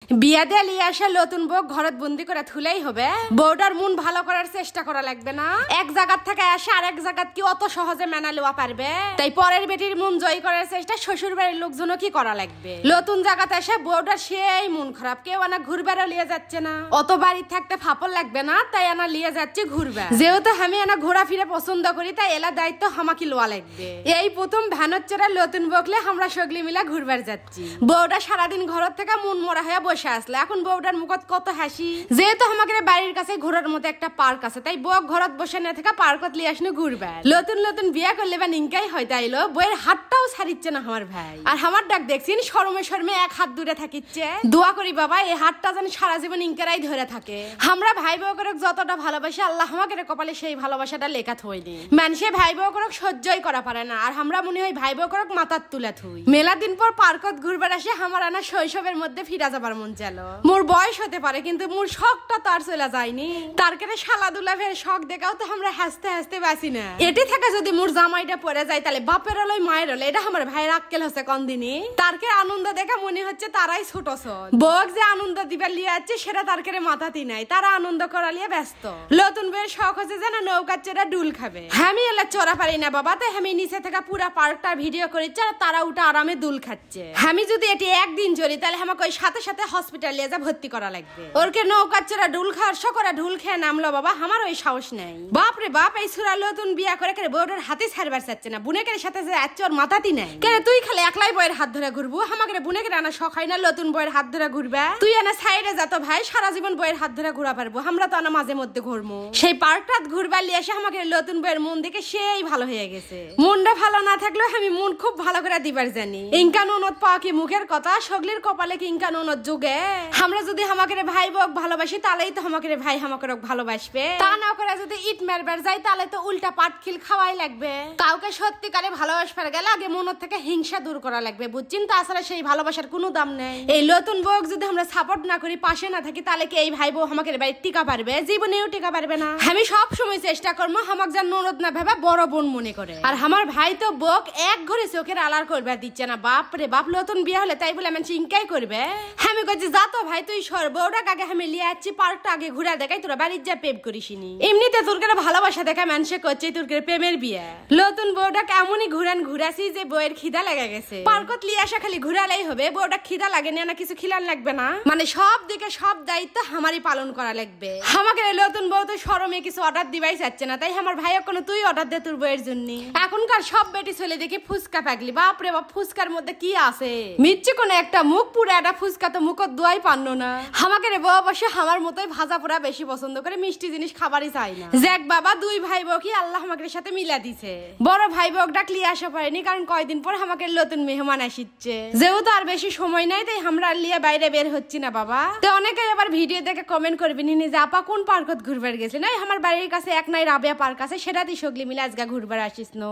বিয়া দিয়ে লিয়ে আসা নতুন বউ ঘরত বন্দি করে থুলেই হবে? বউটার মন ভালো করার চেষ্টা করা লাগবে না? এক জায়গার থেকে আসে আরেক জায়গাত কি অত সহজে মেনা লওয়া পারবে? তাই পরের বেটির মন জয় করার চেষ্টা শ্বশুর বাড়ির লোকজনও কি করা লাগবে? নতুন জায়গাতে এসে বউটার সেই মন খারাপ, কেউ আনা ঘুরবারও লিয়ে যাচ্ছে না। অত বাড়ি থাকতে ফাপল লাগবে না, তাই আনা লিয়ে যাচ্ছে ঘুরবার। যেহেতু আমি আনা ঘোরাফিরা পছন্দ করি, তাই এলা দায়িত্ব আমাকে লওয়া লাগবে। এই প্রথম ভ্যানচ্চরা নতুন বকলে আমরা সগলি মিলা ঘুরবার যাচ্ছি। বউটা সারাদিন ঘর থেকে মন মরা হয়ে বসে আসলে, এখন বউটার মুখত কত হাসি। যেহেতু আমাদের বাড়ির কাছে ঘোরার মতো একটা পার্ক আছে, তাই বউ ঘরত বসে না থেকে পার্কত লিয়ে আসলে ঘুরবার। নতুন নতুন বিয়া করলে বা নিঙ্কাই হয়, তাইলো বউয়ের হাতটাও ছাড়িচ্ছে না আমার ভাই। আর আমার ডাক দেখছিন শরমে শরমে এক হাত দূরে থাকিচ্ছে। দোয়া করি বাবা এই হাতটা যেন সারা জীবন ইনকারাই ধরে থাকে। আমরা ভাই বউ করে যতটা ভালোবাসি, আল্লাহ আমাকে কপালে সেই ভালোবাসাটা লেখা থইনি। মানুষে ভাই বউ করে সহ্যই করা পারে না, আর আমরা মনে হয় ভাই বউ করে মাথার তুলে থুই। মেলা দিন পর পার্কত ঘুরবার আসে আমার আনা শৈশবের মধ্যে ফিরা যাবার মন চাল। মোর বয়স হতে পারে, কিন্তু মোর শখটা তো আর চলে যায়নি। তার কেটে শালাদুলা ফের শখ দেখাও তো আমরা হাসতে হাসতে বাঁচি না। এটি থেকে যদি মোর জামাইটা পরে যায়, তাহলে বাপের হলই মায়ের হলো, এটা আমার ভাইয়ের আক্কেল হচ্ছে কোন দিনই। তারকে আনন্দ দেখা মনে হচ্ছে তারাই ছোট ছোট। বউক যে আনন্দ দিবার লিয়ে আছে সেটা তার কেটে মাথাতেই নাই, তারা আনন্দ করা লিয়ে ব্যস্ত। নতুন বউয়ের শখ হচ্ছে যেন নৌকার চড়া ডুল খাবে। আমি এলা চড়া পারি না বাবা, তাই আমি নিচে থেকে পুরা পার্কটা ভিডিও করেছি, আর তারা উঠে আরামে দুল খাচ্ছে। আমি যদি এটি একদিন চড়ি, তাহলে আমাকে ওই সাথে সাথে হসপিটাল নিয়ে যা ভর্তি করা লাগবে। ওরকে নৌকার চড়া ডুল খাওয়ার শকরা ঢুল খেয়ে নামলো বাবা, আমার ওই সাহস নেই। বাপ রে বাপ, এই সুরা নতুন বিয়া করে কেন বউটার হাতে ছাড়বার চাচ্ছে না। বুনেকের সাথে যে আচ্ছে ওর মাথাতেই নাই। কেন তুই খালি একলাই বইয়ের হাত ধরে ঘুরবো? আমাকে বুনেকের আনা শখ হয় না নতুন বইয়ের হাত ধরে ঘুরবে? তুই আনা সাইডে যা তো ভাই, সারা জীবন বইয়ের হাত ধরে ঘুরা পারবো। আমরা তো আনা মাঝে মধ্যে ঘুরবো। সেই পার্কটা ঘুরবার লিয়ে এসে আমাকে নতুন বইয়ের মন দেখে সেই ভালো হয়ে গেছে। মনটা ভালো না থাকলেও আমি মন খুব ভালো করে দিবার জানি। ইনকা ননদ পাওয়া কি মুখের কথা? সগলির কপালে কি ইনকা ননদ যুগে? আমরা যদি আমাকে ভাই বক ভালোবাসি, তাহলেই তো আমাকে ভাই আমাকে ভালোবাসবে। তা না করে যদি ইট মারবার যাই, তাহলে তো উল্টা পাটখিল খাওয়াই লাগবে। কাউকে সত্যিকারে ভালোবাসবার গেলে আগে মনের থেকে হিংসা দূর করা লাগবে, বুঝছেন? তাছাড়া সেই ভালোবাসার কোনো দাম নেই। এই নতুন বউক যদি আমরা সাপোর্ট না করি, পাশে না থাকি, তাহলে কি এই ভাই বউ আমাকে বাড়ি টিকা পারবে? জীবনেও টিকা পারবে না। আমি সব সময় চেষ্টা করবো আমাকে যেন ননদ না ভেবা বড় বোন মনে করে। আর আমার ভাই তো বউক এক ঘরে চোখের আলার করবে দিচ্ছে না। বাপ রে বাপ, নতুন বিয়ে হলে তাই বলে আমি চিন্তাই করবে? আমি কইছি যা তো ভাই, তুই সর, বউটা আগে আমি লিয়ে আসছি, পার্কটা আগে ঘুরে দেখাই, তোরা বাড়ির যা প্রেম করিসনি। এমনিতে তোর করে ভালোবাসা দেখা মানুষে করছে তোর করে প্রেমের বিয়ে। নতুন বউটা কেমনই ঘুরাছি যে বউয়ের খিদা লেগে গেছে। পার্কত লিয়ে আসা খালি ঘুরালেই হবে, বউটা খিদা লাগে না, কিছু খিলান লাগবে না। মানে সব দিকে সব দায়িত্ব আমারই পালন করা লাগবে। আমাকে নতুন বউ তো শরমে কিছু অর্ডার দিবাই চাচ্ছে না, তাই আমার ভাইও কোনো তুই অর্ডার দে তোর বউয়ের জন্য। এখনকার সব বেটি ছেলে দেখি ফুচকা পাগলি। বাপরে বাপ, ফুচকার মধ্যে কি আছে? মিচ্ছে কোন একটা মুখ পুরো একটা ফুচকা তো মুখত দোয়াই পান্ন না। আমাকে বউ অবশ্য আমার মতোই ভাজা পোড়া বেশি পছন্দ করে, মিষ্টি জিনিস খাবারই চাই না। যাক বাবা, দুই ভাই বউ কি আল্লাহ আমাকে সাথে মিলা দিছে। বড় ভাই বউ ডাকলি আসা পারেনি, কারণ কয়দিন পর আমাকে নতুন মেহমান আসিচ্ছে। যেহেতু আর বেশি সময় নাই, তাই আমরা লিয়ে বাইরে বের হচ্ছি না বাবা। তো অনেকে আবার ভিডিও দেখে কমেন্ট করবেন যে আপা কোন পার্কত ঘুরবার গেছে। নাই আমার বাড়ির কাছে এক নাই রাবেয়া পার্ক আছে, সেটাতেই সগলি মিলে আজকে ঘুরবার আসিস নো।